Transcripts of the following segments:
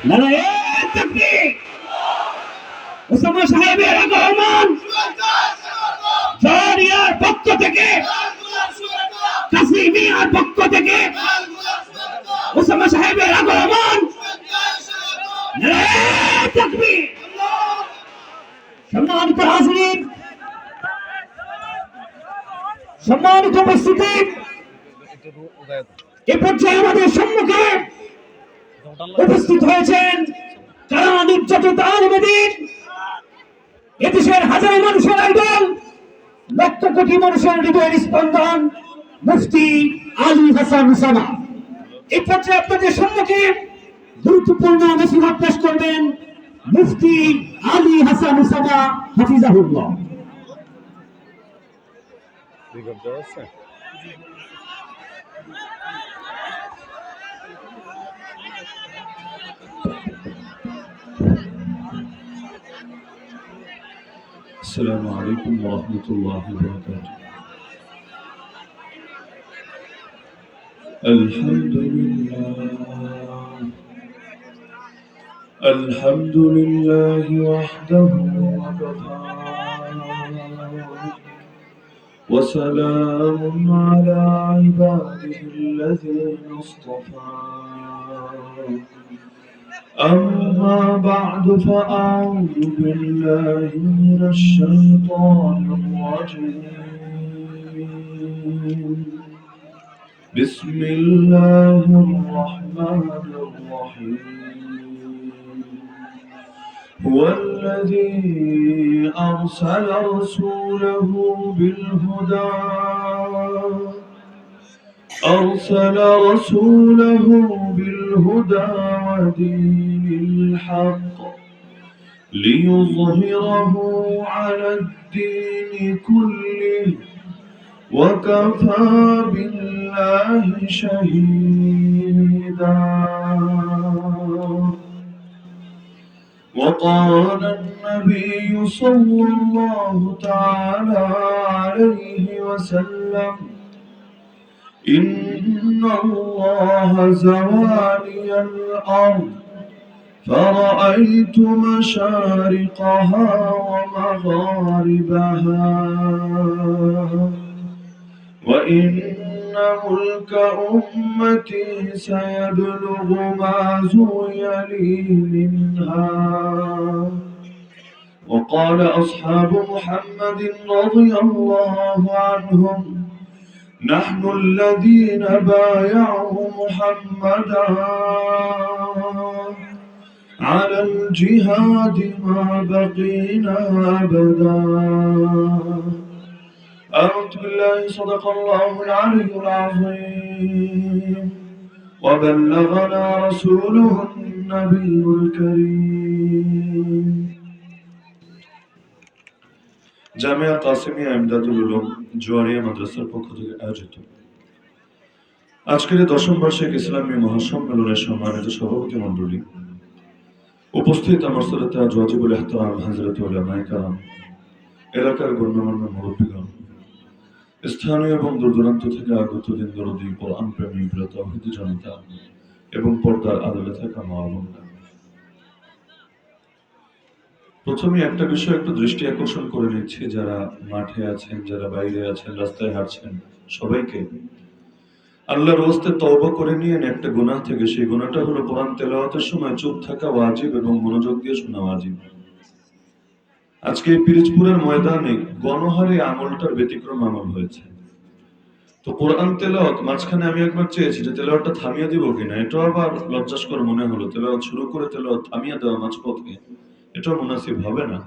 নারায়ে তাকবীর। ওসামা সাহেবের আগমন জারিয়ার পক্ষ থেকে, কাসিমিয়ার পক্ষ থেকে ওসামা সাহেবের আগমন নারায়ে তাকবীর। সম্মানিত হাজিরিন, সম্মানিত উপস্থিতি, এ পর্যায়ে আমাদের সম্মুখে উপস্থিত হয়েছেন যারা নির্যাতিত আলেমে দ্বীন, এদেশের হাজারো মানুষের আইডল, লক্ষ কোটি মানুষের হৃদয়ের স্পন্দন, মুফতি আলী হাসান উসামা। এই পর্যায়ে আপনাদের সম্মুখে গুরুত্বপূর্ণ নসিহত পেশ করবেন মুফতি আলী হাসান উসামা হাফিজাহুল্লাহ। السلام عليكم ورحمة الله وبركاته. الحمد لله وحده وكفى وسلام على عباده الذين اصطفى. أما بعد فأعوذ بالله من الشيطان الرجيم. بسم الله الرحمن الرحيم. هو الذي أرسل رسوله بالهدى ودين الحق ليظهره على الدين كله وكفى بالله شهيدا. وقال النبي صلى الله تعالى عليه وسلم: إن الله زوالي الأرض فرأيت مشارقها ومغاربها وإن ملك أمتي سيبلغ ما زوي لي منها. وقال أصحاب محمد رضي الله عنهم: نحن الذين بايعوا محمدا على الجهاد ما بقينا أبدا. آمنت بالله صدق الله العلي العظيم وبلغنا رسوله النبي الكريم. জামিয়া কাসিমিয়া ইমদাদুল উলুম জোয়ারিয়া মাদ্রাসার পক্ষ থেকে আয়োজিত আজকের দশম বার্ষিক ইসলামী মহাসম্মেলনের সম্মানিত সভাপতি মণ্ডলী, উপস্থিত আমার শ্রদ্ধেয় তাজ ওয়াজিবুল ইহতারাম হযরত উলামায়ে কেরাম, এলাকার গণ্যমান্য মুরব্বিগণ, স্থানীয় এবং দূরদূরান্ত থেকে আগত দিন দরদি কোরআন প্রেমী প্রিয় তাওহীদি জনতা এবং পর্দার আড়ালে থাকা মা বোনেরা, প্রথমে একটা বিষয় একটু দৃষ্টি আকর্ষণ করে নিচ্ছি। যারা মাঠে আছেন, যারা বাইরে আছেন, রাস্তায় হাঁটছেন, সবাইকে আল্লাহর ওয়াস্তে তওবা করে নিয়েন একটা গুনাহ থেকে। সেই গুনাহটা হলো কোরআন তেলাওয়াতের সময় চুপ থাকা ওয়াজিব এবং মনোযোগ দিয়ে শোনা ওয়াজিব। আজকে এই পিরিজপুরের ময়দানে গণহারে আমলটার ব্যতিক্রম আমল হয়েছে। তো কোরআন তেলাওয়াত মাঝখানে আমি একবার চেয়েছি যে তেলাওয়াতটা থামিয়ে দিব কিনা, এটাও আবার লজ্জাস্কর মনে হলো। তেলাওয়াত শুরু করে তেলাওয়াত থামিয়ে দেওয়া মাঝপথে, এটাও মুনাসিব হবে না।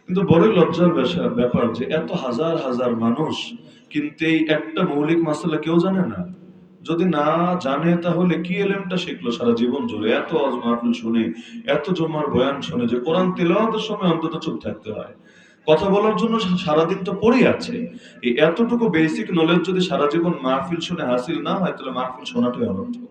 কিন্তু বড়ই লজ্জার ব্যাপার যে এত হাজার হাজার মানুষ, কিন্তু এই একটা মৌলিক মাসালা কেউ জানে না। যদি না জানে তাহলে কি এলেমটা শিখলো সারা জীবন জুড়ে? এত ওয়াজ মাহফিল শুনে, এত জুমার বয়ান শুনে যে কোরআন তেলাওয়াতের সময় অন্তত চুপ থাকতে হয়। কথা বলার জন্য সারাদিন তো পড়ে আছে। এই এতটুকু বেসিক নলেজ যদি সারা জীবন মাহফিল শুনে হাসিল না হয়, তাহলে মাহফিল শোনাটাই অনর্থক।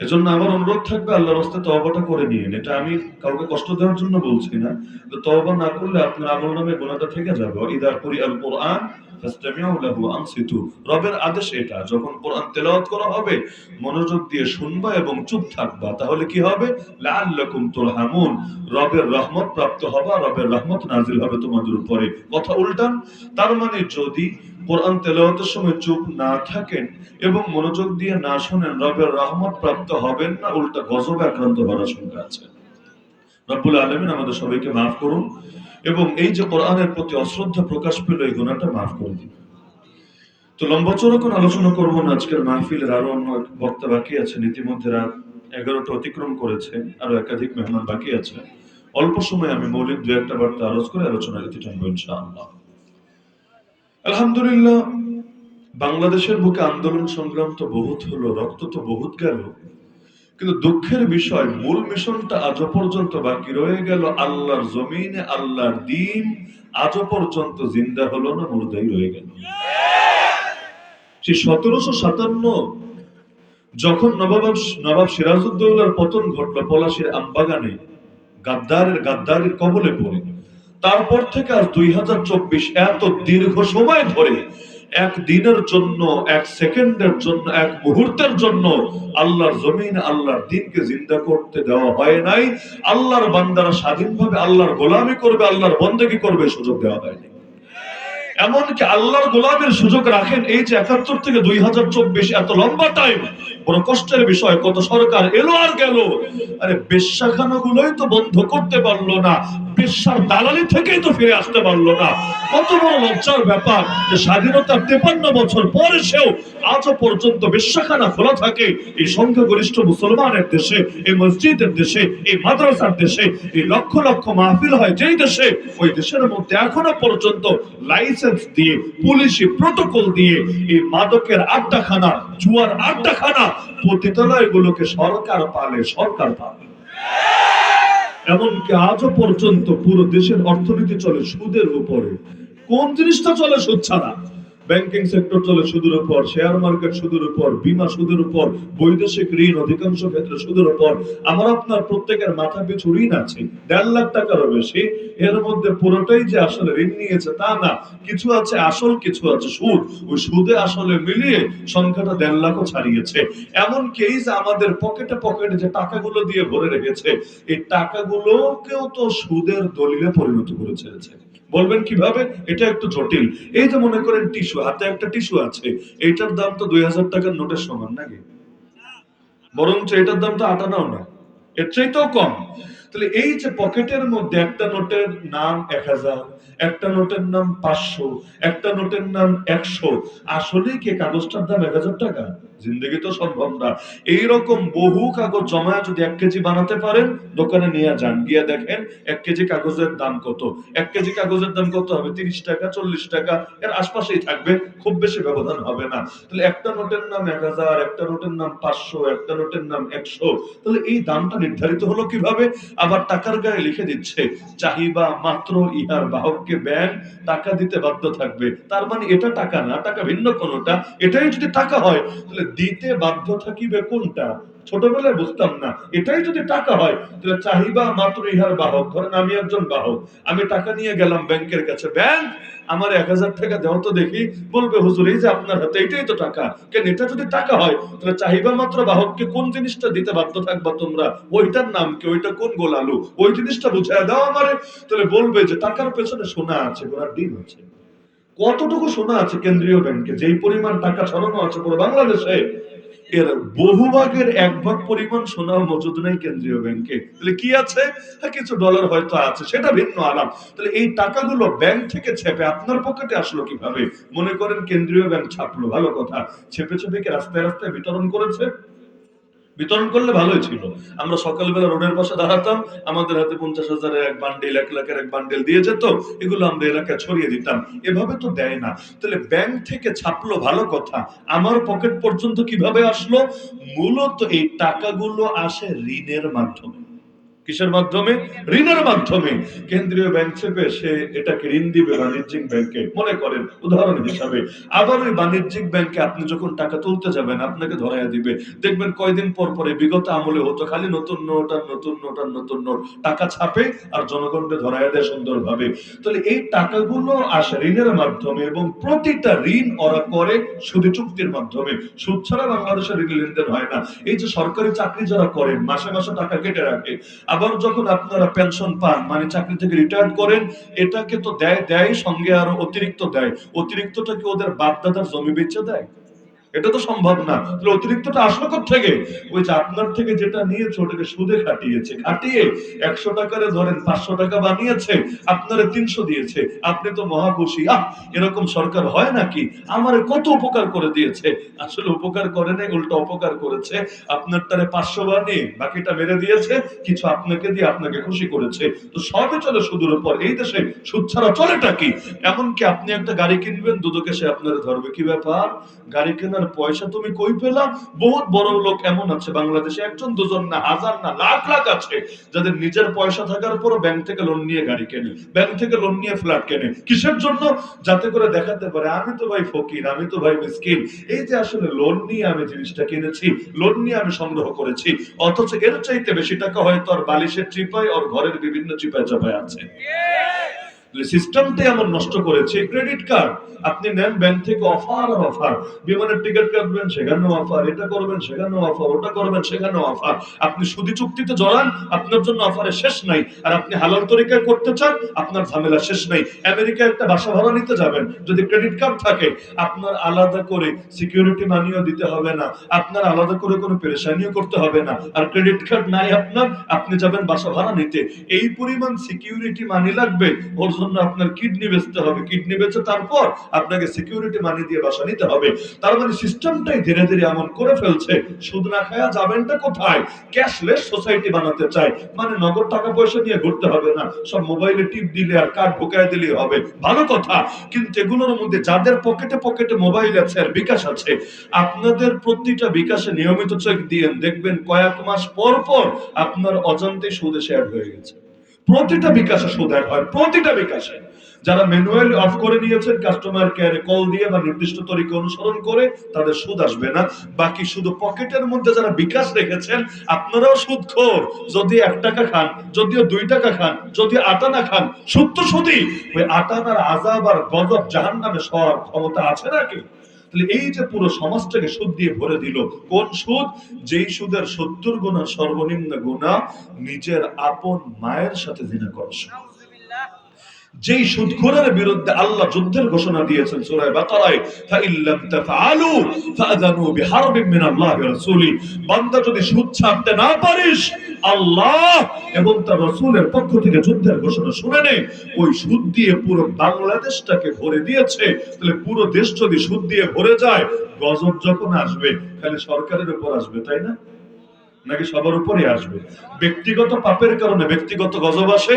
এজন্য আমার অনুরোধ থাকবে, আল্লাহর রাস্তে তওবাটা করে নিন। এটা আমি কাউকে কষ্ট দেওয়ার জন্য বলছি না, তো তওবা না করলে আপনার আমলনামায় গুনাহটা থেকে যাবে। ইদা কুরিআল কুরআন ফাসতামিউ লাহু আনসিতু, রবের আদেশ এটা, যখন কোরআন তেলাওয়াত করা হবে মনোযোগ দিয়ে শুনবা এবং চুপ থাকবা, তাহলে কি হবে? লাআল্লাকুম তুরহামুন, রবের রহমত প্রাপ্ত হবা, রবের রহমত নাজিল হবে তোমাদের উপরে। কথা উল্টান, তার মানে যদি কোরআন তেলাওয়াতের সময় চুপ না থাকেন এবং মনোযোগ দিয়ে না শোনেন, রবের রহমত প্রাপ্ত হবেন না, উল্টা গজবে আক্রান্ত হওয়ার আশঙ্কা আছে। রব্বুল আলামিন আমাদের সবাইকে মাফ করুন এবং এই যে কোরআনের প্রতি অশ্রদ্ধা প্রকাশ পেল, এই গুনাহটা মাফ করে দিন। তো লম্বা চড়া কোনো আলোচনা করবো না, আজকের মাহফিলের আরো অন্য বক্তা বাকি আছেন, ইতিমধ্যে রাত 11টা অতিক্রম করেছে, আরো একাধিক মেহমান বাকি আছে। অল্প সময় আমি মৌলিক দু একটা বার্তা আলোচ করে আলোচনার ইতি টানবো ইনশাআল্লাহ। আলহামদুলিল্লাহ, বাংলাদেশের বুকে আন্দোলন সংগ্রাম তো বহুত হলো, রক্ত তো বহুত গেল, কিন্তু দুঃখের বিষয় মূল মিশনটা আজও পর্যন্ত বাকি রয়ে গেল। আল্লাহর জমিনে আল্লাহর দ্বীন আজও পর্যন্ত জিন্দা হলো না, মুর্দাই রয়ে গেল। সেই 1757 যখন নবাব সিরাজউদ্দৌলার পতন ঘটলো পলাশীর আমবাগানে, গাদ্দারের কবলে পড়ে, তারপর থেকে আজ 2024 এত দীর্ঘ সময় ধরে এক দিনের জন্য, এক সেকেন্ডের জন্য, এক মুহূর্তের জন্য আল্লাহর জমিন আল্লাহর দ্বীনকে জিন্দা করতে দেওয়া হয় নাই। আল্লাহর বান্দারা স্বাধীনভাবে আল্লাহর গোলামি করবে, আল্লাহর বন্দেগী করবে, সুযোগ দেওয়া হয়নি। এমনকি আল্লাহর গোলামের সুযোগ রাখেন, এই যে 71 থেকে 2024 এত লম্বা টাইম, বড় কষ্টের বিষয়। কত সরকার এলো আর গেল, আরে বেশ্যাখানাগুলোই তো বন্ধ করতে পারলো না, বেশ্যার দালালি থেকেই তো ফিরে আসতে পারলো না। কত বড় লজ্জার ব্যাপার যে স্বাধীনতার 53 বছর পর এসেও আজও পর্যন্ত বেশ্যাখানা খোলা থাকে এই সংখ্যাগরিষ্ঠ মুসলমানের দেশে, এই মসজিদের দেশে, এই মাদ্রাসার দেশে, এই লক্ষ লক্ষ মাহফিল হয় যেই দেশে, ওই দেশের মধ্যে এখনো পর্যন্ত লাইসেন্স দিয়ে, পুলিশি প্রটোকল দিয়ে এই মাদকের আড্ডাখানা, জুয়ার আড্ডাখানা, পতিতালয়গুলোকে সরকার পালে, সরকার পালে। এমনকি আজও পর্যন্ত পুরো দেশের অর্থনীতি চলে সুদের উপরে। কোন জিনিসটা চলে সুদ ছাড়া? ব্যাংকিং সেক্টর চলে সুদের উপর, শেয়ার মার্কেট সুদের উপর, বীমা সুদের উপর, বৈদেশিক ঋণ অধিকাংশ ক্ষেত্রে সুদের উপর। আমার আপনার প্রত্যেকের মাথা পিছু ঋণ আছে 1.5 লাখ টাকারও বেশি। এর মধ্যে পুরোটাই যে আসলে ঋণ নিয়েছে তা না, কিছু আছে আসল, কিছু আছে সুদ। ওই সুদে আসলে মিলিয়ে সংখ্যাটা 1.5 লাখও ছাড়িয়েছে। এমনকি এই যে আমাদের পকেটে পকেটে যে টাকাগুলো দিয়ে ভরে রেখেছে, এই টাকাগুলোকেও তো সুদের দলিলে পরিণত করে ছেড়েছে। বলবেন কিভাবে? এটা একটু জটিল। এই যে মনে করেন টিস্যু, হাতে একটা টিস্যু আছে, এটার দাম তো 2000 টাকার নোটের সমান নাকি? বরঞ্চ এটার দাম তো 8 আনাও না, এর চাইতেও কম। তাহলে এই যে পকেটের মধ্যে একটা নোটের নাম 1000, একটা নোটের নাম 500, একটা নোটের নাম 100, আসলেই কি কাগজটার দাম 1000 টাকা? জিন্দগি তো সম্ভব না। এইরকম বহু কাগজ জমায় যদি 1 কেজি বানাতে পারেন, দোকানে নিয়ে যান, গিয়ে দেখেন 1 কেজি কাগজের দাম কত। 1 কেজি কাগজের দাম কত হবে? 30 টাকা, 40 টাকা, এর আশপাশেই থাকবে, খুব বেশি ব্যবধান হবে না। তাহলে একটা নোটের নাম 1000, একটা নোটের নাম 500, একটা নোটের নাম 100। তাহলে এই দামটা নির্ধারিত হলো কিভাবে? আবার টাকার গায়ে লিখে দিচ্ছে, চাহিবা মাত্র ইহার বাহককে ব্যাংক টাকা দিতে বাধ্য থাকবে। তার মানে এটা টাকা না, টাকা ভিন্ন কোনটা। এটাই যদি টাকা হয়, তাহলে দিতে বাধ্য থাকিবে কোনটা? ছোটবেলায় বুঝতাম না। এটাই যদি টাকা হয়, তাহলে চাহিবা মাত্র ইহার বাহক। ধরেন আমি একজন বাহক, আমি টাকা নিয়ে গেলাম ব্যাংকের কাছে, ব্যাংক আমার 1000 টাকা দেও তো দেখি। বলবে, হুজুর এই যে আপনার হাতে, এটাই তো টাকা। কেন? এটা যদি টাকা হয়, তাহলে চাহিবা মাত্র বাহককে কোন জিনিসটা দিতে বাধ্য থাকবা তোমরা? ওইটার নাম কি? ওইটা কোন গোলালু? ওই জিনিসটা বুঝায় দাও আমারে। তাহলে বলবে যে টাকার পেছনে সোনা আছে, ঘোড়ার ডিম আছে। কতটুকু সোনা আছে কেন্দ্রীয় ব্যাংকে? যেই পরিমাণ টাকা ছড়ানো আছে পুরো বাংলাদেশে, এর বহুভাগের 1 ভাগ পরিমাণ সোনা মজুদ নেই কেন্দ্রীয় ব্যাংকে। তাহলে কি আছে? হ্যাঁ, কিছু ডলার হয়তো আছে, সেটা ভিন্ন আলাপ। তাহলে এই টাকাগুলো ব্যাংক থেকে ছেপে আপনার পকেটে আসলো কিভাবে? মনে করেন কেন্দ্রীয় ব্যাংক ছাপলো, ভালো কথা। ছেপে ছেপে কি রাস্তায় রাস্তায় বিতরণ করেছে? বিতরণ করলে ভালোই ছিল। আমরা সকালবেলা রোডের পাশে দাঁড়াতাম, আমাদের হাতে 50,000-এর এক বান্ডিল, 1 লাখের এক বান্ডিল দিয়ে যেত, এগুলো আমরা এলাকায় ছড়িয়ে দিতাম। এভাবে তো দেয় না। তাহলে ব্যাংক থেকে ছাপলো, ভালো কথা। আমার পকেট পর্যন্ত কিভাবে আসলো? মূলত এই টাকাগুলো আসে ঋণের মাধ্যমে। কিসের মাধ্যমে? ঋণের মাধ্যমে। কেন্দ্রীয় ব্যাংক চেপে সে এটাকে ঋণ দিবে বাণিজ্যিক ব্যাংকে, মনে করেন উদাহরণ হিসাবে। আবার ওই বাণিজ্যিক ব্যাংকে আপনি যখন টাকা তুলতে যাবেন আপনাকে ধরাইয়া দিবে। দেখবেন কয়দিন পর পরে বিগত আমলে হতো খালি নতুন নোট আর নতুন নোট আর নতুন নোট, টাকা ছাপে আর জনগণকে ধরাইয়া দেয় সুন্দরভাবে। তাহলে এই টাকাগুলো আসে ঋণের মাধ্যমে, এবং প্রতিটা ঋণ ওরা করে সুদী চুক্তির মাধ্যমে। সুদ ছাড়া বাংলাদেশের ঋণ লেনদেন হয় না। এই যে সরকারি চাকরি যারা করেন মাসে মাসে টাকা কেটে রাখে, আবার যখন আপনারা পেনশন পান মানে চাকরি থেকে রিটায়ার করেন, এটাকে তো দেয় সঙ্গে আরো অতিরিক্ত দেয়। অতিরিক্তটা কি ওদের বাপ দাদার জমি বেচে দেয়? এটা তো সম্ভব না। তাহলে অতিরিক্তটা আসলো কোত্থেকে? ওই যে আপনার থেকে যেটা নিয়েছে ওটাকে সুদে খাটিয়েছে, খাটিয়ে 100 টাকারে ধরেন 500 টাকা বানিয়েছে, আপনারে 300 দিয়েছে। আপনি তো মহা খুশি, এরকম সরকার হয় নাকি, আমারে কত উপকার করে দিয়েছে। আসলে উপকার করে নাই, উল্টো অপকার করেছে। আপনার তারে 500 বানিয়ে বাকিটা মেরে দিয়েছে, কিছু আপনাকে দিয়ে আপনাকে খুশি করেছে। তো সবই চলে সুদের উপর। এই দেশে সুদ ছাড়া চলেটা কি? এমনকি আপনি একটা গাড়ি কিনবেন, দুদকে সে আপনারে ধরবে। কি ব্যাপার, গাড়ি কেনার পয়সা তুমি কই পেলা? বহুত বড় লোক এমন আছে বাংলাদেশে, একজন দুজন না, হাজার না, লাখ লাখ আছে যাদের নিজের পয়সা থাকার পরও ব্যাংক থেকে লোন নিয়ে গাড়ি কেনে, ব্যাংক থেকে লোন নিয়ে ফ্ল্যাট কেনে। কিসের জন্য? যাতে করে দেখাতে পারে আমি তো ভাই ফকির, আমি তো ভাই মিসকিন, এই যে আসলে লোন নিয়ে আমি জিনিসটা কিনেছি, লোন নিয়ে আমি সংগ্রহ করেছি। অথচ এর চাইতে বেশি টাকা হয়তো আর বালিশের চিপায় আর ঘরের বিভিন্ন চিপায় চাপায় আছে। সিস্টেমটাই এমন নষ্ট করেছে। ক্রেডিট কার্ড আপনি নেন ব্যাংক থেকে, অফার আর অফার। বিমানের টিকিট কাটবেন সেখানেও অফার, এটা করবেন সেখানেও অফার, ওটা করবেন সেখানেও অফার। আপনি সুদী চুক্তিতে জড়ান, আপনার জন্য অফারের শেষ নাই। আর আপনি হালাল তরিকায় করতে চান, আপনার ঝামেলা শেষ নাই। আমেরিকায় একটা বাসা ভাড়া নিতে যাবেন, যদি ক্রেডিট কার্ড থাকে আপনার আলাদা করে সিকিউরিটি মানিও দিতে হবে না, আপনার আলাদা করে কোনো পেরেশানিও করতে হবে না। আর ক্রেডিট কার্ড নাই আপনার, আপনি যাবেন বাসা ভাড়া নিতে, এই পরিমাণ সিকিউরিটি মানি লাগবে, ওর জন্য আপনার কিডনি বেচতে হবে, কিডনি বেচে তারপর আপনাকে সিকিউরিটি মানি দিয়ে বাসা নিতে হবে। তার মানে সিস্টেমটাই ধীরে ধীরে এমন করে ফেলছে, সুদ না খায়া যাবেনটা কোথায়? ক্যাশলেস সোসাইটি বানাতে চায়, মানে নগদ টাকা পয়সা নিয়ে ঘুরতে হবে না, সব মোবাইলে টিপ দিলে আর কার্ড ঢোকায় দিলে হবে। ভালো কথা, কিন্তু এগুলোর মধ্যে যাদের পকেটে পকেটে মোবাইল আছে আর বিকাশ আছে, আপনাদের প্রতিটা বিকাশে নিয়মিত চেক দিয়েন, দেখবেন কয়েক মাস পর পর আপনার অজান্তে সুদে শেয়ার হয়ে গেছে। প্রতিটা বিকাশে সুদ অ্যাড হয়, প্রতিটা বিকাশে। যারা ম্যানুয়ালি অফ করে নিয়েছেন, কাস্টমার কেয়ারে কল দিয়ে বা নির্দিষ্ট তরিকা অনুসরণ করে, তাদের সুদ আসবে না। বাকি শুধু পকেটের মধ্যে যারা বিকাশ রেখেছেন, আপনারাও সুদখোর। যদি 1 টাকা খান, যদিও 2 টাকা খান, যদি 8 আনা খান, সুদ তো সুদই। ওই 8 আনার আযাব আর গজব জাহান্নামে সওয়ার ক্ষমতা আছে নাকি? তাহলে এই যে পুরো সমাজটাকে সুদ দিয়ে ভরে দিল। কোন সুদ? যেই সুদের 70 গুণা সর্বনিম্ন গুনাহ নিজের আপন মায়ের সাথে জিনা করা। যেই সুদখোরের বিরুদ্ধে আল্লাহ যুদ্ধের ঘোষণা দিয়েছেন সূরা বাকারায়, ফাইল্লাম তাফআলু ফাযানু বিহারবিন মিনাল্লাহি ওয়া রাসূলি। বান্দা যদি সুদ ছাড়তে না পারিস, আল্লাহ এবং তার রাসূলের পক্ষ থেকে যুদ্ধের ঘোষণা শুনে নে। ওই সুদ দিয়ে পুরো বাংলাদেশটাকে ভরে দিয়েছে। তাহলে পুরো দেশ যদি সুদ দিয়ে ভরে যায়, গজব যখন আসবে খালি সরকারের উপর আসবে, তাই না? নাকি সবার উপরে আসবে? ব্যক্তিগত পাপের কারণে ব্যক্তিগত গজব আসে,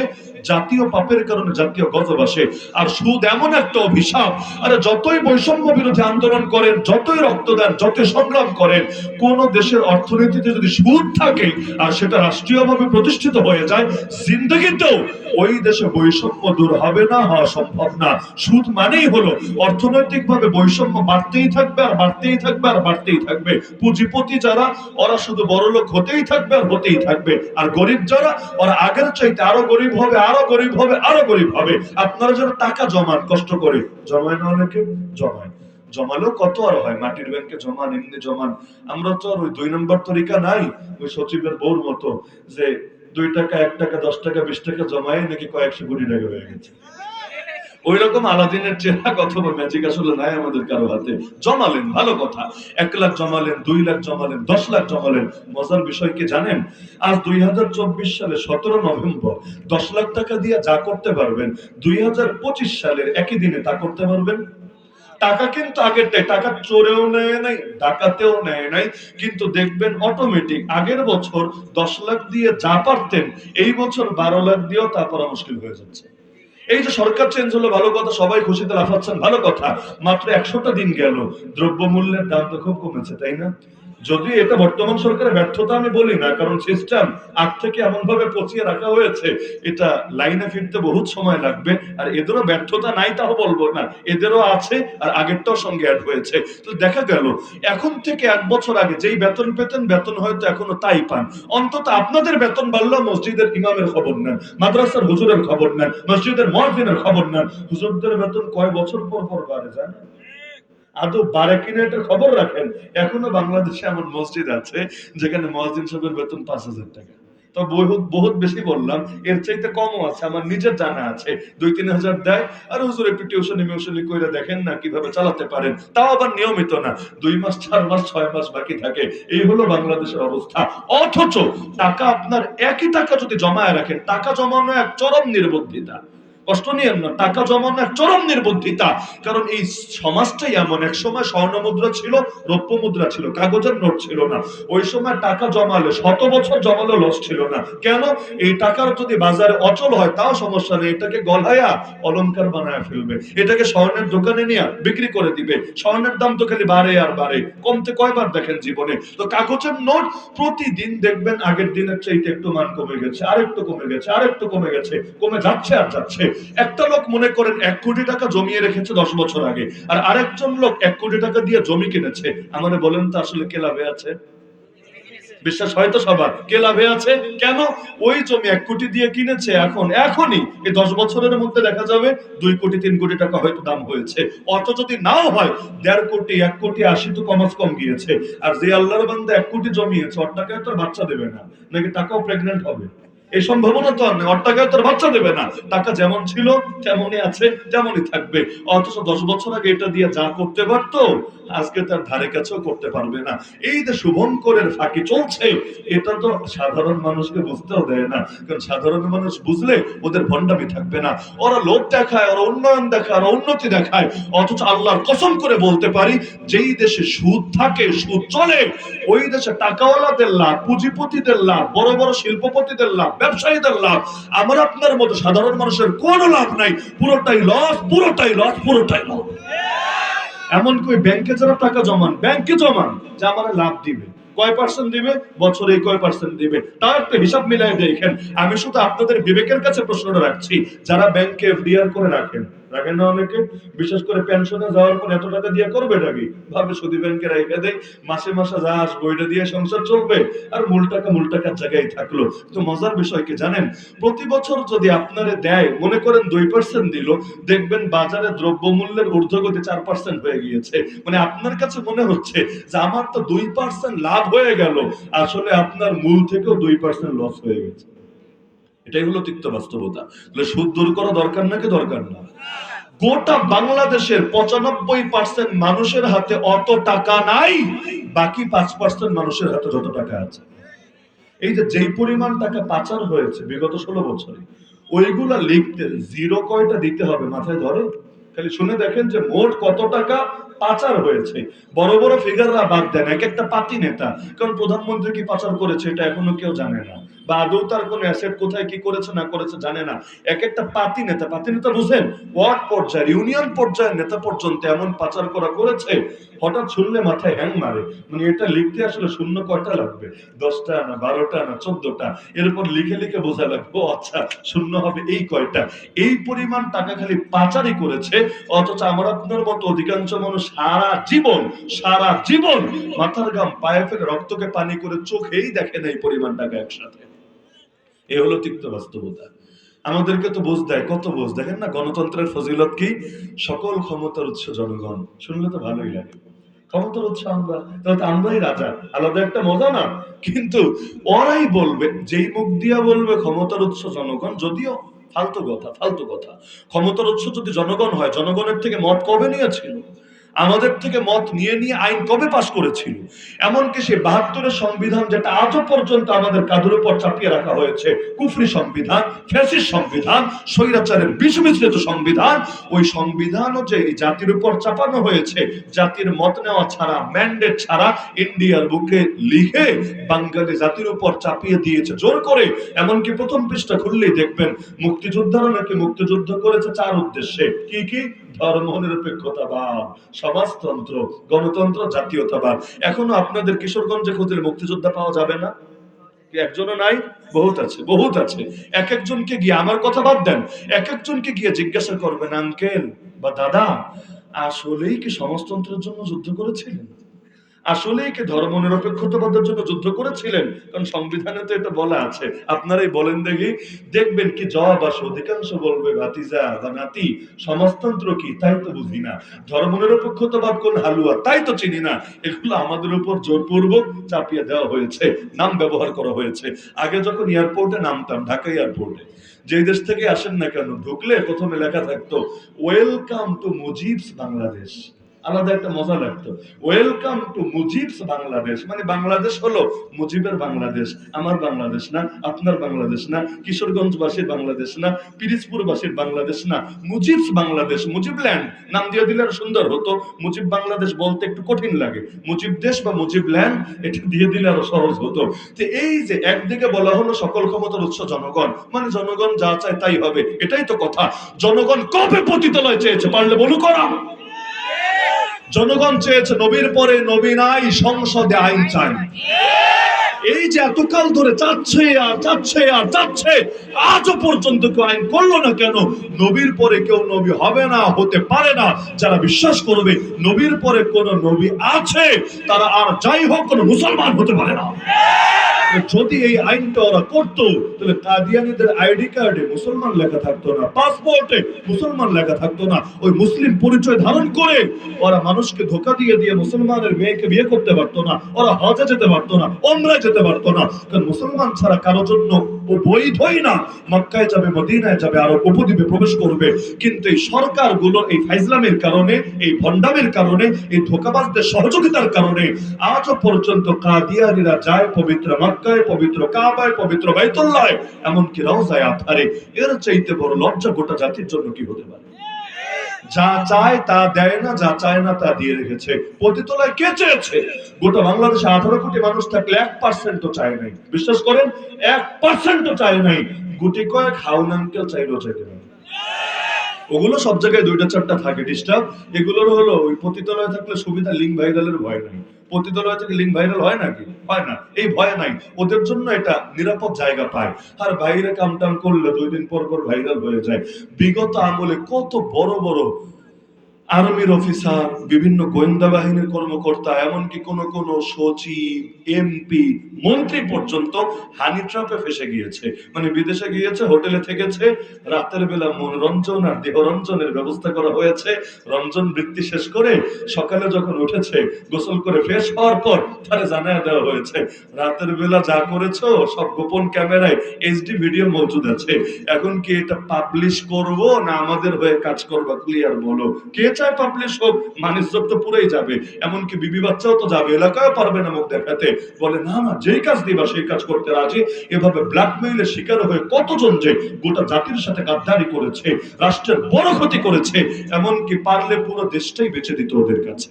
জাতীয় পাপের কারণে জাতীয় গজব আসে। আর সুদ এমন একটা অভিশাপ, আরে যতই বৈষম্য বিরোধী আন্দোলন করেন, যতই রক্ত দেন, যতই সংগ্রাম করেন, কোন দেশের অর্থনীতিতে যদি সুদ থাকে আর সেটা রাষ্ট্রীয়ভাবে প্রতিষ্ঠিত হয়ে যায়, জিন্দেগিতেও ওই দেশে বৈষম্য দূর হবে না, হওয়া সম্ভব না। সুদ মানেই হলো অর্থনৈতিকভাবে বৈষম্য বাড়তেই থাকবে আর বাড়তেই থাকবে আর বাড়তেই থাকবে। পুঁজিপতি যারা, ওরা শুধু বড়লোক হতেই থাকবে আর হতেই থাকবে। আর গরিব যারা, ওরা আগের চাইতে আরো গরিব হবে, আরো গরিব হবে, আরো গরিব হবে। আপনারা যারা টাকা জমান, কষ্ট করে জমায় না, অনেকে জমায়, জমালেও কত আর হয়, মাটির ব্যাংকে জমান, এমনি জমান। আমরা তো আর ওই 2 নম্বর তরিকা নাই, ওই সচিবের বউর মতো যে 2 টাকা, 1 টাকা, 10 টাকা, 20 টাকা জমায় নাকি কয়েকশো কোটি টাকা হয়ে গেছে। ওই রকম আলাদিনের চেহারা কত ম্যাজিক আসলে নাই আমাদের কারো হাতে। জমালেন, ভালো কথা, 1 লাখ জমালেন, 2 লাখ জমালেন, 10 লাখ জমালেন। মজার বিষয় কি জানেন? আজ 2024 সালে 17 নভেম্বর 10 লাখ টাকা দিয়ে যা করতে পারবেন, 2025 সালের একই দিনে তা করতে পারবেন। টাকা কিন্তু আগেরটাই, টাকা চোরেও নেয় নাই, ডাকাতেও নেয় নাই, কিন্তু দেখবেন অটোমেটিক আগের বছর 10 লাখ দিয়ে যা পারতেন, এই বছর 12 লাখ দিয়েও তা পারা মুশকিল হয়ে যাচ্ছে। এই যে সরকার চেঞ্জ হলো, ভালো কথা, সবাই খুশিতে লাফাচ্ছেন, ভালো কথা। মাত্র 100টা দিন গেল, দ্রব্যমূল্যের দাম তো খুব কমেছে, তাই না? যদি এটা বর্তমান সরকারের ব্যর্থতা আমি বলি না, কারণ সিস্টেম আগ থেকে এমন ভাবে পচিয়ে রাখা হয়েছে, এটা লাইনে ফিরতে বহুত সময় লাগবে। আর এদেরও ব্যর্থতা নাই তাও বলবো না, এদেরও আছে, আর আগেরটাও সঙ্গে অ্যাড হয়েছে। তো দেখা গেল এখন থেকে 1 বছর আগে যেই বেতন পেতেন, বেতন হয়তো এখনো তাই পান। অন্তত আপনাদের বেতন বাড়লো, মসজিদের ইমামের খবর নেন, মাদ্রাসার হুজুরের খবর নেন, মসজিদের মুয়াজ্জিনের খবর নেন। হুজুরদের বেতন কয় বছর পর পর বাড়ে জানেন? আদৌ বারে কিনা এটার খবর রাখেন? এখনো বাংলাদেশে এমন মসজিদ আছে যেখানে মুয়াজ্জিন সাহেবের বেতন 5,000 টাকা। তো বহুত বহুত বেশি বললাম, এর চাইতে কমও আছে, আমার নিজের জানা আছে। 2-3 হাজার দেয়, আর হুজুর একটু টিউশনি কইরা দেখেন না কিভাবে চালাতে পারেন, তাও আবার নিয়মিত না, 2 মাস 4 মাস 6 মাস বাকি থাকে। এই হলো বাংলাদেশের অবস্থা। অথচ টাকা আপনার একই টাকা যদি জমায় রাখেন, টাকা জমানো এক চরম নির্বুদ্ধিতা। কষ্ট নিয়েন না, টাকা জমানো এক চরম নির্বুদ্ধিতা। কারণ এই সমাজটাই এমন, এক সময় স্বর্ণ মুদ্রা ছিল, রৌপ্য মুদ্রা ছিল, কাগজের নোট ছিল না। ওই সময় টাকা জমালে 100 বছর জমালে লস ছিল না। কেন? এই টাকার যদি বাজারে অচল হয় তাও সমস্যা নেই, এটাকে গলায়া অলংকার বানায় ফেলবে, এটাকে স্বর্ণের দোকানে নিয়ে বিক্রি করে দিবে। স্বর্ণের দাম তো খালি বাড়ে আর বাড়ে, কমতে কয়বার দেখেন জীবনে? তো কাগজের নোট প্রতিদিন দেখবেন আগের দিনের চাইতে একটু মান কমে গেছে, আরেকটু কমে গেছে, আরেকটু কমে গেছে, কমে যাচ্ছে আর যাচ্ছে। একটা লোক মনে করেন 1 কোটি টাকা জমিয়ে রেখেছে 10 বছর আগে, আর আরেকজন লোক 1 কোটি টাকা দিয়ে জমি কিনেছে। আমারে বলেন তো আসলে কে লাভে আছে? বিশ্বাস হয়তো সবার, কে লাভে আছে? কেন? ওই জমি 1 কোটি দিয়ে কিনেছে, এখনই এই 10 বছরের মধ্যে দেখা যাবে 2 কোটি 3 কোটি টাকা হয়তো দাম হয়েছে। অত যদি নাও হয় 1.5 কোটি 1 কোটি 80 তো কম গিয়েছে। আর যে আল্লাহর বান্দা 1 কোটি জমিয়েছে, ওর টাকায় তো বাচ্চা দেবে না, নাকি টাকাও প্রেগনেন্ট হবে? এই সম্ভাবনা তো আর নেই, ওর টাকায় তোর বাচ্চা দেবে না। টাকা যেমন ছিল তেমনই আছে, তেমনই থাকবে। অথচ 10 বছর আগে এটা দিয়ে যা করতে পারতো, আজকে তার ধারে কাছেও করতে পারবে না। এই যে শুভঙ্করের ফাঁকি চলছে, এটা তো সাধারণ মানুষকে বুঝতেও দেয় না, কারণ সাধারণ মানুষ বুঝলে ওদের ভণ্ডামি থাকবে না। ওরা লোভ দেখায়, ওরা উন্নয়ন দেখায়, ওরা উন্নতি দেখায়। অথচ আল্লাহর কসম করে বলতে পারি, যেই দেশে সুদ থাকে, সুদ চলে, ওই দেশে টাকাওয়ালাদের লাভ, পুঁজিপতিদের লাভ, বড় বড় শিল্পপতিদের লাভ, ব্যবসায়ীদের লাভ। আমার আপনার মতো সাধারণ মানুষের কোনো লাভ নাই, পুরোটাই লস, পুরোটাই লস, পুরোটাই লস। এমনকি ওই ব্যাংকে যারা টাকা জমান, ব্যাংকে জমান যে আমার লাভ দিবে, কয় পার্সেন্ট দিবে বছরে, কয় পার্সেন্ট দিবে, তার একটা হিসাব মিলাই দেখেন। আমি শুধু আপনাদের বিবেকের কাছে প্রশ্নটা রাখছি, যারা ব্যাংকে এফডিআর করে রাখেন না অনেকে, বিশেষ করে পেনশনে যাওয়ার পর এত টাকা দিয়ে করবে নাকি, ভাবে সুদী ব্যাংকে রেখে দেয়, মাসে মাসে যা আসবে ওইটা দিয়ে সংসার চলবে, আর মূল টাকার জায়গায় থাকলো। তো মজার বিষয় কি জানেন? প্রতি বছর যদি আপনারে দেয়, মনে করেন 2% দিল, দেখবেন বাজারে দ্রব্যমূল্যের ঊর্ধ্বগতি 4% হয়ে গিয়েছে। মানে আপনার কাছে মনে হচ্ছে যে আমার তো 2% লাভ হয়ে গেল, আসলে আপনার মূল থেকেও 2% লস হয়ে গেছে। এটাই হলো তিক্ত বাস্তবতা। তাহলে সুদ দূর করা দরকার নাকি দরকার না? গোটা বাংলাদেশের 95% মানুষের হাতে অত টাকা নাই, বাকি 5% মানুষের হাতে যত টাকা আছে। এই যে যেই পরিমাণ টাকা পাচার হয়েছে বিগত 16 বছরে, ওইগুলা লিখতে জিরো কয়টা দিতে হবে মাথায় ধরে? খালি শুনে দেখেন যে মোট কত টাকা পাচার হয়েছে। বড় বড় ফিগাররা বাদ দেন, এক একটা পাতি নেতা, কারণ প্রধানমন্ত্রী কি পাচার করেছে এটা এখনো কেউ জানে না, বা আদৌ তার কোন অ্যাসেট কোথায় কি করেছে না করেছে জানে না। এক একটা পাতি নেতা বুঝেন, ওয়ার্ড পর্যায়ে, ইউনিয়ন পর্যায়ের নেতা পর্যন্ত এমন পাচার করেছে, হঠাৎ শুনলে মাথায় হ্যাং মারে। মানে এটা লিখতে আসলে শূন্য কয়টা লাগবে? 10টা না 12টা না 14টা, এরপর লিখে লিখে বোঝা লাগবে, ও আচ্ছা শূন্য হবে এই কয়টা। এই পরিমাণ টাকা খালি পাচারই করেছে। অথচ আমার আপনার মতো অধিকাংশ মানুষ সারা জীবন মাথার ঘাম পায়ে ফেলে রক্তকে পানি করে চোখেই দেখে না এই পরিমাণ টাকা একসাথে। এ হলো তিক্ত বাস্তবতা। আমাদেরকে তো বোঝ দেয়, কত বোঝ দেখেন না, গণতন্ত্রের ফজিলত কি? সকল ক্ষমতার উৎস জনগণ। শুনলে তো ভালোই লাগে, ক্ষমতার উৎস আমরা, তাহলে তো আমরাই রাজা, আলাদা একটা মজা না? কিন্তু ওরাই বলবে, যেই মুখ দিয়া বলবে ক্ষমতার উৎস জনগণ, যদিও ফালতু কথা। ক্ষমতার উৎস যদি জনগণ হয়, জনগণের থেকে মত কবে নিয়েছিল? আমাদের থেকে মত নিয়ে আইন কবে পাশ করেছিল? এমনকি সে 72-এর সংবিধান, যেটা আজও পর্যন্ত আমাদের কাঁধের উপর চাপিয়ে রাখা হয়েছে, কুফরি সংবিধান, ফ্যাসিস্ট সংবিধান, স্বৈরাচারের বিষ মিশ্রিত সংবিধান, ওই সংবিধানও যে জাতির উপর চাপানো হয়েছে, জাতির মত নেওয়া ছাড়া, ম্যান্ডেট ছাড়া, ইন্ডিয়ার বুকে লিখে বাঙালি জাতির উপর চাপিয়ে দিয়েছে জোর করে। এমনকি প্রথম পৃষ্ঠা খুললেই দেখবেন মুক্তিযোদ্ধারা নাকি মুক্তিযুদ্ধ করেছে 4 উদ্দেশ্যে। কি? ধর্মনিরপেক্ষতাবাদ, সমাজতন্ত্র, গণতন্ত্র, জাতীয়তাবাদ। এখনো আপনাদের কিশোরগঞ্জে খুঁজলে মুক্তিযোদ্ধা পাওয়া যাবে না? একজনও নাই? বহুত আছে, বহুত আছে। এক একজনকে গিয়ে, আমার কথা বাদ দেন, এক একজনকে গিয়ে জিজ্ঞাসা করবেন, আঙ্কেল বা দাদা, আসলেই কি সমাজতন্ত্রের জন্য যুদ্ধ করেছিলেন? আসলেই কি ধর্মনিরপেক্ষতাবাদের জন্য যুদ্ধ করেছিলেন? কারণ সংবিধানে তো এটা বলা আছে। আপনারাই বলেন দেখি, দেখবেন কি জবাব আসে, অধিকাংশ বলবে ভাতিজা বা নাতি, সমাজতন্ত্র কি তাই তো বুঝি না, ধর্মনিরপেক্ষতাবাদ কোন হালুয়া তাই তো চিনি না। এগুলো আমাদের উপর জোরপূর্বক চাপিয়ে দেওয়া হয়েছে, নাম ব্যবহার করা হয়েছে। আগে যখন এয়ারপোর্টে নামতাম, ঢাকা এয়ারপোর্টে, যেই দেশ থেকে আসেন না কেন, ঢুকলে প্রথমে লেখা থাকতো ওয়েলকাম টু মুজিবস বাংলাদেশ। আলাদা একটা মজা লাগতো, ওয়েলকাম টু মুজিবস বাংলাদেশ। মানে বাংলাদেশ হলো মুজিবের বাংলাদেশ, আমার বাংলাদেশ না, আপনার বাংলাদেশ না, কিশোরগঞ্জবাসীর বাংলাদেশ না, পিরিজপুরবাসীর বাংলাদেশ না, মুজিবস বাংলাদেশ। মুজিব ল্যান্ড নাম দিয়ে দিলে আরো সুন্দর হতো। মুজিব বাংলাদেশ বলতে একটু কঠিন লাগে, মুজিব দেশ বা মুজিব ল্যান্ড এটা দিয়ে দিলে আরো সহজ হতো। তো এই যে একদিকে বলা হলো সকল ক্ষমতার উৎস জনগণ, মানে জনগণ যা চায় তাই হবে, এটাই তো কথা। জনগণ কবে পতিতালয় চেয়েছে পারলে বলু করা? জনগণ চেয়েছে নবীর পরে নবী নাই, সংসদে আইন চাই। এই যে এতকাল ধরে চাচ্ছে আর চাচ্ছে আর চাচ্ছে, আজও পর্যন্ত কেউ আইন করলো না কেন? নবীর পরে কেউ নবী হবে না, হতে পারে না। যারা বিশ্বাস করবে নবীর পরে কোন নবী আছে, তারা আর যাই হোক কোন মুসলমান হতে পারে না। যদি এই আইনটা ওরা করতো, তাহলে কাদিয়ানীদের আইডি কার্ডে মুসলমান লেখা থাকতো না, পাসপোর্টে মুসলমান লেখা থাকতো না। ওই মুসলিম পরিচয় ধারণ করে ওরা মানুষকে ধোঁকা দিয়ে দিয়ে মুসলমানের মেয়েকে বিয়ে করতে পারতো না, ওরা হজে যেতে পারতো না, ওমরায় যেতে পারতো না। কারণ মুসলমান ছাড়া কারো জন্য ও বৈধই না। মক্কায় যাবে, মদিনায় যাবে, আরো উপদ্বীপে প্রবেশ করবে। কিন্তু এই সরকারগুলো এই ফাইজলামের কারণে, এই ভণ্ডামের কারণে, এই ধোঁকাবাজদের সহযোগিতার কারণে আজও পর্যন্ত কাদিয়ানীরা যায় পবিত্র মক্কায়, পবিত্র কাবায়, পবিত্র বাইতুল্লাহে, এমনকি রওজায়ে আতহারে। এর চাইতে বড় লজ্জা গোটা জাতির জন্য কি হতে পারে? যা চায় তা দেয় না, যা চায় না তা দিয়ে রেখেছে। পতিতলায় কে চেয়েছে? গোটা বাংলাদেশে 18 কোটি মানুষ থাকলে 1% চায় নাই। বিশ্বাস করেন, 1% চায় নাই। গুটি কয়েক হাউন আঙ্কেল চাইলেও চাইতে পারে। ওগুলো সব জায়গায় দুইটা চারটা থাকে ডিস্টার্ব। এগুলোর হলো ওই পতিতলয় থাকলে সুবিধা, লিঙ্ক ভাইরালের ভয় নাই। পতিতলয় থেকে লিঙ্ক ভাইরাল হয় নাকি? হয় না, এই ভয় নাই। ওদের জন্য এটা নিরাপদ জায়গা পায়। আর বাইরে কামটাম করলে 2 দিন পর পর ভাইরাল হয়ে যায়। বিগত আমলে কত বড় বড় আর্মির অফিসার, বিভিন্ন গোয়েন্দা বাহিনীর কর্মকর্তা, এমনকি কোন কোন সচিব, এমপি, মন্ত্রী পর্যন্ত হানি ট্র্যাপে ফেসে গিয়েছে। মানে বিদেশে গিয়েছে, হোটেলে থেকেছে, রাতের বেলা মনোরঞ্জন আর দেহরঞ্জনের ব্যবস্থা করা হয়েছে। রঞ্জন বৃত্তি শেষ করে সকালে যখন উঠেছে, গোসল করে ফ্রেশ হওয়ার পর তারে জানায় দেওয়া হয়েছে, রাতের বেলা যা করেছো সব গোপন ক্যামেরায় এইচডি ভিডিও মজুদ আছে। এখন কি এটা পাবলিশ করব না আমাদের হয়ে কাজ করবা, ক্লিয়ার বলো। কে চায় পাবলিশ হোক? মানিজ্জত তো পুরাই যাবে, এমনকি বিবি বাচ্চাও তো যাবে, এলাকায় পারবে না মুখ দেখাতে। বলে না না, যেই কাজ দিবা সেই কাজ করতে রাজি। এভাবে ব্ল্যাকমেইলের শিকার হয়ে কতজন যে গোটা জাতির সাথে গাদ্দারি করেছে, রাষ্ট্রের বড় ক্ষতি করেছে, এমনকি পারলে পুরো দেশটাই বেঁচে দিত ওদের কাছে।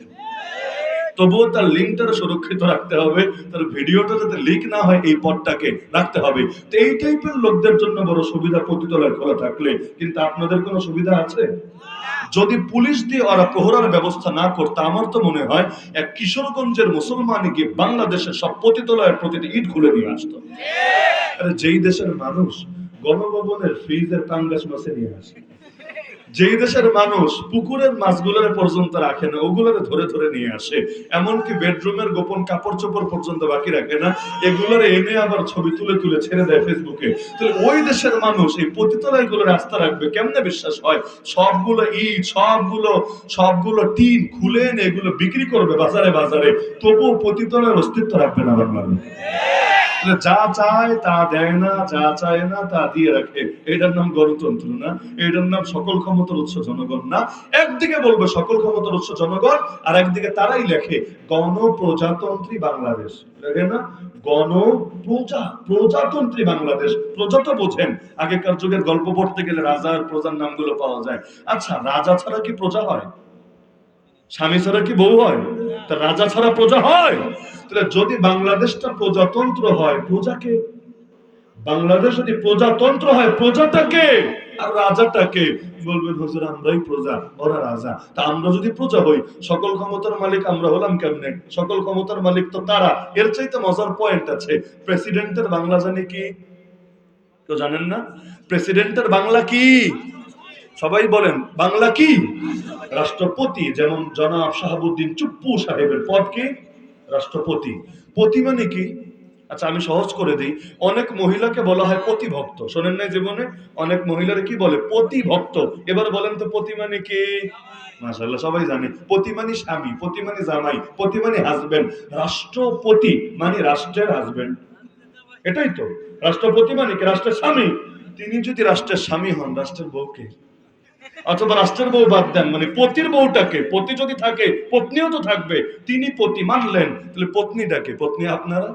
তবুও তার লিঙ্কটা সুরক্ষিত রাখতে হবে, তার ভিডিওটা যাতে লিক না হয় এই পথটাকে রাখতে হবে। তো এই টাইপের লোকদের জন্য বড় সুবিধা পতিতলয় খোলা থাকলে। কিন্তু আপনাদের কোনো সুবিধা আছে? যদি পুলিশ দিয়ে ওরা প্রহরার ব্যবস্থা না করতে, আমার তো মনে হয় এক কিশোরগঞ্জের মুসলমানই গিয়ে বাংলাদেশের সব পতিতলয়ের প্রতিটি ইট খুলে নিয়ে আসতো। আরে যেই দেশের মানুষ গণভবনের ফ্রিজের পাঙ্গাস মাছে নিয়ে আসে, যেই দেশের মানুষ পুকুরের মাছগুলোর পর্যন্ত রাখে না, ওগুলোরে ধরে ধরে নিয়ে আসে, এমনকি বেডরুমের গোপন কাপড় চোপড় পর্যন্ত বাকি রাখে না, এগুলোরে এনে আবার ছবি তুলে তুলে ছেড়ে দেয় ফেসবুকে। তাহলে ওই দেশের মানুষ এই পতিতলয় গুলো রাস্তা রাখবে কেমনে? বিশ্বাস হয়? সবগুলো ইট, সবগুলো টিন খুলে এনে এগুলো বিক্রি করবে বাজারে বাজারে, তবুও পতিতলয়ের অস্তিত্ব রাখবে না বাংলাদেশ। যা চায় তা দেয় না, যা চায় না তা দিয়ে রাখে। এটার নাম গণতন্ত্র না, এটার নাম সকল ক্ষমতার উৎস জনগণ না। একদিকে বলবে সকল ক্ষমতার উৎস জনগণ, আর একদিকে তারাই লেখে গণপ্রজাতন্ত্রী বাংলাদেশ। লেখে না প্রজাতন্ত্রী বাংলাদেশ। প্রজা তো বোঝেন, আগেকার যুগের গল্প পড়তে গেলে রাজা আর প্রজার নামগুলো পাওয়া যায়। আচ্ছা, রাজা ছাড়া কি প্রজা হয়? স্বামী ছাড়া কি বউ হয়? তা রাজা ছাড়া প্রজা হয়? তাহলে যদি বাংলাদেশটা প্রজাতন্ত্র হয়, প্রজাকে? বাংলাদেশ যদি প্রজাতন্ত্র হয়, প্রজাটাকে আর রাজাটাকে? বলবেন হুজুর আমরাই প্রজা, ওরা রাজা। তা আমরা যদি প্রজা হই, সকল ক্ষমতার মালিক আমরা হলাম কেমনে? সকল ক্ষমতার মালিক তো তারা। এর চাইতে মজার পয়েন্ট আছে। প্রেসিডেন্টের বাংলা জানি কি? কেউ জানেন না? প্রেসিডেন্টের বাংলা কি? সবাই বলেন বাংলা কি? রাষ্ট্রপতি। যেমন জনাব শাহাবুদ্দিন চুপ্পু সাহেবের পদ কি? রাষ্ট্রপতি। পতি মানে কি? আচ্ছা আমি সহজ করে দিই। অনেক মহিলাকে বলা হয় পতিভক্ত। শোনেন নাই জীবনে? অনেক মহিলার কি বলে? পতিভক্ত। এবার বলেন তো পতি মানে কি? মাশাআল্লাহ সবাই জানে। পতি মানে স্বামী, পতি মানে জামাই, পতি মানে হাজবেন্ড। রাষ্ট্রপতি মানে রাষ্ট্রের হাজবেন্ড। এটাই তো। রাষ্ট্রপতি মানে কি? রাষ্ট্রের স্বামী। তিনি যদি রাষ্ট্রের স্বামী হন, রাষ্ট্রের বউকে, অথবা রাষ্ট্রের বউ বাদ দেন, মানে পতির বউটাকে, পতি যদি থাকে পত্নীও তো থাকবে। তিনি পতি মানলেন, তাহলে পত্নীটাকে? পত্নী আপনারা।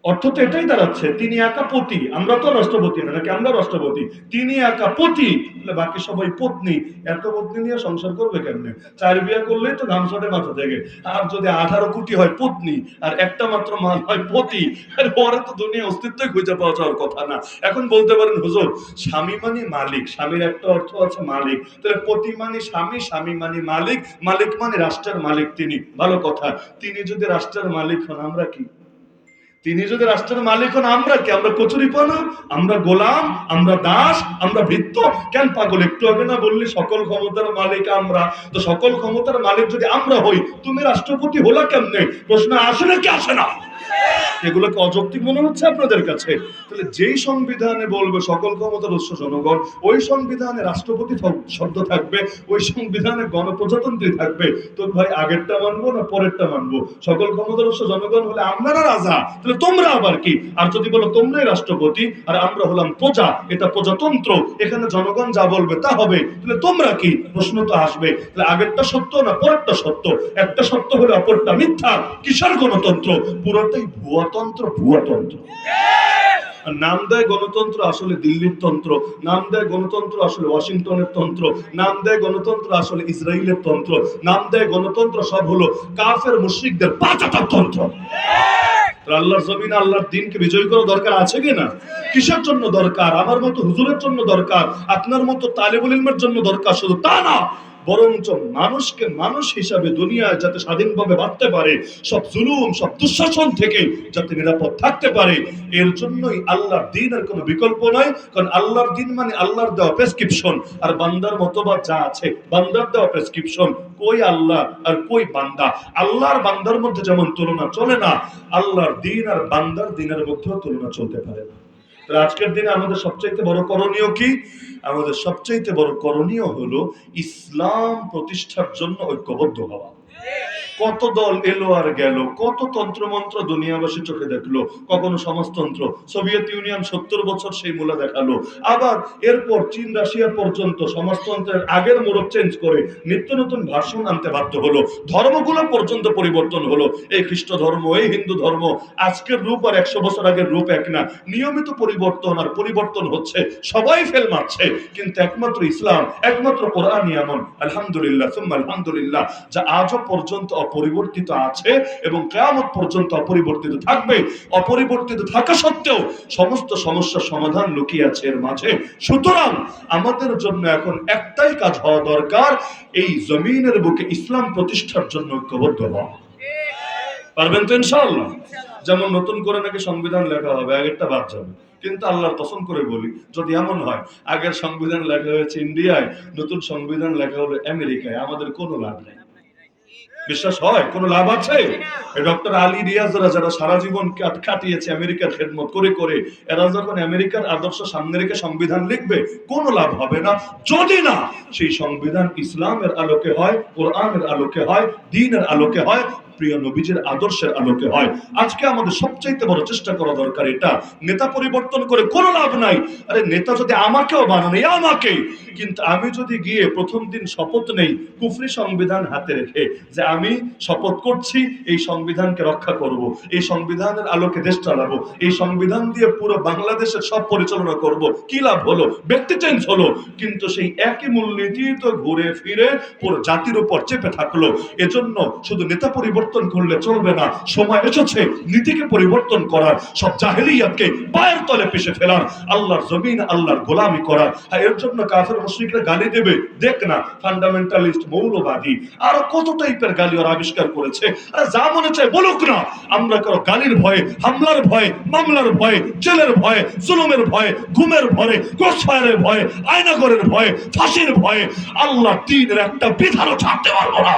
অর্থ তো এটাই দাঁড়াচ্ছে, তিনি একা পতি, আমরা তো রাষ্ট্রপতি না, নাকি আমরা রাষ্ট্রপতি? তিনি একা পতি, বাকি সবাই পত্নী। এত পত্নী নিয়ে সংসার করবে কেমনে? 4 বিয়ে করলেই তো ঘাম ছড়ে মাথা থেকে। আর যদি 18 কোটি হয় পত্নী, আর একটা মাত্র মান হয় পতি, আর পরে তো দুনিয়া অস্তিত্বই খুঁজে পাওয়া যাওয়ার কথা না। এখন বলতে পারেন হুজুর স্বামী মানে মালিক, স্বামীর একটা অর্থ আছে মালিক, তাহলে পতি মানে স্বামী, স্বামী মানে মালিক, মালিক মানে রাষ্ট্রের মালিক তিনি। ভালো কথা। তিনি যদি রাষ্ট্রের মালিক হন, আমরা কি? তিনি যদি রাষ্ট্রের মালিক হন, আমরা কি? আমরা কচুরিপানা, আমরা গোলাম, আমরা দাস, আমরা ভৃত্য। কেন পাগল? একটু আগে না বললি সকল ক্ষমতার মালিক আমরা? তো সকল ক্ষমতার মালিক যদি আমরা হই, তুমি রাষ্ট্রপতি হলা কেমনে? প্রশ্ন আসে নাকি আসে না? এগুলোকে অযৌক্তিক মনে হচ্ছে আপনাদের কাছে? তাহলে যেই সংবিধানে বলবে সকল ক্ষমতার উৎস জনগণ, ওই সংবিধানে রাষ্ট্রপতি শব্দ থাকবে, ওই সংবিধানে গণপ্রজাতন্ত্রী থাকবে। তো ভাই আগেরটা মানবো না পরেরটা মানবো? সকল ক্ষমতার উৎস জনগণ হলে আপনারা রাজা, তাহলে তোমরা আবার কি? আর যদি বলো তোমরাই রাষ্ট্রপতি আর আমরা হলাম প্রজা, এটা প্রজাতন্ত্র, এখানে জনগণ যা বলবে তা হবে, তাহলে তোমরা কি? প্রশ্ন তো আসবে। তাহলে আগেরটা সত্য না পরেরটা সত্য? একটা সত্য হলে অপরটা মিথ্যা। কিসের গণতন্ত্র? পুরোটাই ভুয়াতন্ত্র, ভুয়াতন্ত্র। নাম দেয় গণতন্ত্র, আসলে দিল্লির তন্ত্র। নাম দেয় গণতন্ত্র, আসলে ওয়াশিংটনের তন্ত্র। নাম দেয় গণতন্ত্র, আসলে ইসরায়েলের তন্ত্র। নাম দেয় গণতন্ত্র, সব হলো কাফের মুশরিকদের পাঁচাটার তন্ত্র। আল্লাহর জমিনে আল্লাহর দিনকে বিজয় করা দরকার আছে কিনা? কিসের জন্য দরকার? আমার মতো হুজুরের জন্য দরকার, আপনার মতো তালেবুল ইলমের জন্য দরকার। শুধু তা না, বরঞ্চ মানুষকে মানুষ হিসাবে দুনিয়ায় যাতে স্বাধীনভাবে বাঁচতে পারে, সব জুলুম, সব দুঃশাসন থেকে যাতে নিরাপদ থাকতে পারে, এর জন্যই আল্লাহর দ্বীনের কোনো বিকল্প নয়। কারণ আল্লাহর দ্বীন মানে আল্লাহর দেওয়া প্রেসক্রিপশন, আর বান্দার মতবাদ যা আছে বান্দার দেওয়া প্রেসক্রিপশন। কই আল্লাহ আর কই বান্দা? আল্লাহর বান্দার মধ্যে যেমন তুলনা চলে না, আল্লাহর দ্বীন আর বান্দার দ্বীনের মধ্যেও তুলনা চলতে পারে না। আজকের দিনে আমাদের সবচাইতে বড় করণীয় কি? আমাদের সবচাইতে বড় করণীয় হলো ইসলাম প্রতিষ্ঠার জন্য ঐক্যবদ্ধ হওয়া। কত দল এলো আর গেল, কত তন্ত্রমন্ত্র দুনিয়াবাসী চোখে দেখলো, কখনো সমাজতন্ত্র, সোভিয়েত ইউনিয়ন 70 বছর সেই মূলা দেখালো, আবার এরপর চীন রাশিয়া পর্যন্ত সমাজতন্ত্রের আগের মোড়ক চেঞ্জ করে নিত্য নতুন ভাষণ আনতে বাধ্য হলো। ধর্মগুলো পর্যন্ত পরিবর্তন হলো। এই খ্রিস্ট ধর্ম, এই হিন্দু ধর্ম, আজকের রূপ আর 100 বছর আগের রূপ এক না। নিয়মিত পরিবর্তন আর পরিবর্তন হচ্ছে, সবাই ফেল মারছে, কিন্তু একমাত্র ইসলাম, একমাত্র কোরআনই এমন, আলহামদুলিল্লাহ সুম্মা আলহামদুলিল্লাহ, যা আজও পর্যন্ত অপরিবর্তিত আছে এবং কিয়ামত পর্যন্ত অপরিবর্তিত থাকবে। অপরিবর্তিত থাকা সত্ত্বেও সমস্ত সমস্যার সমাধান লুকিয়ে আছে এর মাঝে। সুতরাং আমাদের জন্য এখন একটাই কাজ হওয়া দরকার, এই জমিনের বুকে ইসলাম প্রতিষ্ঠার জন্য ঐক্যবদ্ধ হওয়া। পারবেন তো ইনশাআল্লাহ? যেমন নতুন করে নাকি সংবিধান লেখা হবে, আগেরটা বাদ যাবে। কিন্তু আল্লাহর কসম করে বলি, যদি এমন হয় আগের সংবিধান লেখা হয়েছে ইন্ডিয়ায়, নতুন সংবিধান লেখা হলো আমেরিকায়, আমাদের কোনো লাভ নেই। বিশ্বাস হয়? কোনো লাভ আছে? ডক্টর আলী রিয়াজরা যারা সারা জীবন কাটিয়েছে আমেরিকার খেদমত করে করে, এরা যখন আমেরিকার আদর্শ সামনে রেখে সংবিধান লিখবে, কোনো লাভ হবে না যদি না সেই সংবিধান ইসলামের আলোকে হয়, কোরআনের আলোকে হয়, দ্বীনের আলোকে হয়, প্রিয় নবীজির আদর্শের আলোকে হয়। আজকে আমাদের সবচাইতে বড় চেষ্টা করা দরকার এটা। নেতা পরিবর্তন করে কোনো লাভ নাই। আরে নেতা যদি আমাকেও বানানো, আমাকে, কিন্তু আমি যদি গিয়ে প্রথম দিন শপথ নেই কুফরি সংবিধান হাতে রেখে, যে আমি শপথ করছি এই সংবিধানকে রক্ষা করব, এই সংবিধানের আলোকে দেশ চালাবো, এই সংবিধান দিয়ে পুরো বাংলাদেশের সব পরিচালনা করব, কি লাভ হলো? ব্যক্তি চেঞ্জ হলো, কিন্তু সেই একই মূলনীতি তো ঘুরে ফিরে পুরো জাতির উপর চেপে থাকলো। এজন্য শুধু নেতা পরিবর্তন পরিবর্তন করলে চলবে না, সময় এসেছে নীতিকে পরিবর্তন করার, সব জাহেলিয়াতকে পায়ের তলে পিষে ফেলার, আল্লাহর জমিন আল্লাহর গোলামি করার। আর এর জন্য কাফের মুশরিকরা গালি দেবে, দেখ না ফান্ডামেন্টালিস্ট, মৌলবাদী, আর কত টাইপের গালি ওরা আবিষ্কার করেছে। আর যা মনে চায় বলুক না, আমরা কারো গালির ভয়ে, হামলার ভয়ে, মামলার ভয়ে, জেলের ভয়ে, জুলুমের ভয়ে, ঘুমের ভয়ে, ক্রসফায়ারের ভয়ে, আয়নাগরের ভয়ে, ফাঁসির ভয়ে আল্লাহ দ্বীনের একটা বিধানও ছাড়তে পারবো না।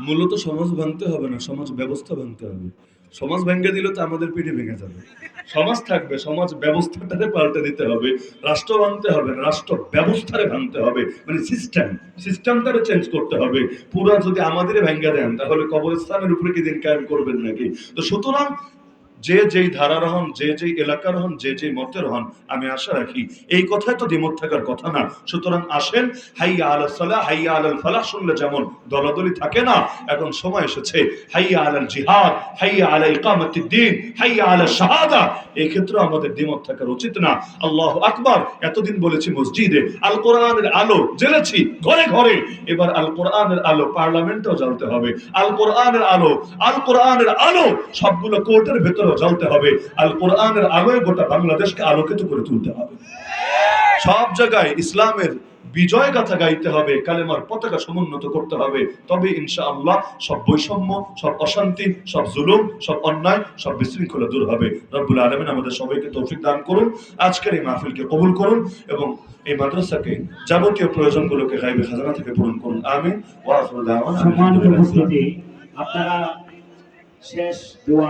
মূলত সমাজ ভাঙতে হবে না, সমাজ ব্যবস্থা ভাঙতে হবে। সমাজ ভেঙে দিলে তো আমাদের পিঠে ভেঙে যাবে। সমাজ থাকবে, সমাজ ব্যবস্থাটাকে পাল্টে দিতে হবে। রাষ্ট্র ভাঙতে হবে না, রাষ্ট্র ব্যবস্থারে ভাঙতে হবে, মানে সিস্টেমটারে চেঞ্জ করতে হবে। পুরা যদি আমাদের ভেঙে দেন তাহলে কবরস্থানের উপরে কি দিন কায়েম করবেন নাকি? তো সুতরাং যে যেই ধারার হন, যে যেই এলাকার হন, যে যেই মতের হন, আমি আশা রাখি এই কথায় তো দ্বিমত থাকার কথা না। সুতরাং আসেন, হাইয়া আলাল সালাহ, হাইয়া আলাল ফালাহ শুনলে যেমন দলাদলি থাকে না, এখন সময় এসেছে হাইয়া আলাল জিহাদ, হাইয়া আলা ইকামাতিদ দ্বীন, হাইয়া আলা শাহাদা, এই ক্ষেত্রে আমাদের দ্বিমত থাকার উচিত না। আল্লাহু আকবার। এতদিন বলেছি মসজিদে, আল কোরআনের আলো জ্বেলেছি ঘরে ঘরে, এবার আল কোরআনের আলো পার্লামেন্টেও জ্বলতে হবে। আল কোরআনের আলো, আল কোরআনের আলো সবগুলো কোর্টের ভেতরে জ্বলতে হবে। আল কোরআনের আলোয় গোটা বাংলাদেশকে আলোকিত করে তুলতে হবে। সব জায়গায় ইসলামের বিজয় গাথা গাইতে হবে, কালেমার পতাকা সমুন্নত করতে হবে। তবে ইনশাআল্লাহ সব বৈষম্য, সব অশান্তি, সব জুলুম, সব অন্যায়, সব বিশৃঙ্খলা দূর হবে। রব্বুল আলামিন আমাদের সবাইকে তৌফিক দান করুন। আজকের এই মাহফিলকে কবুল করুন এবং এই মাদ্রাসাকে যাবতীয় প্রয়োজনগুলোকে গায়বে খাজানা থেকে পূরণ করুন। আমিন। ওয়া আখিরু দাওয়ানা সম্মানিত উপস্থিতি, আপনারা শেষ দোয়া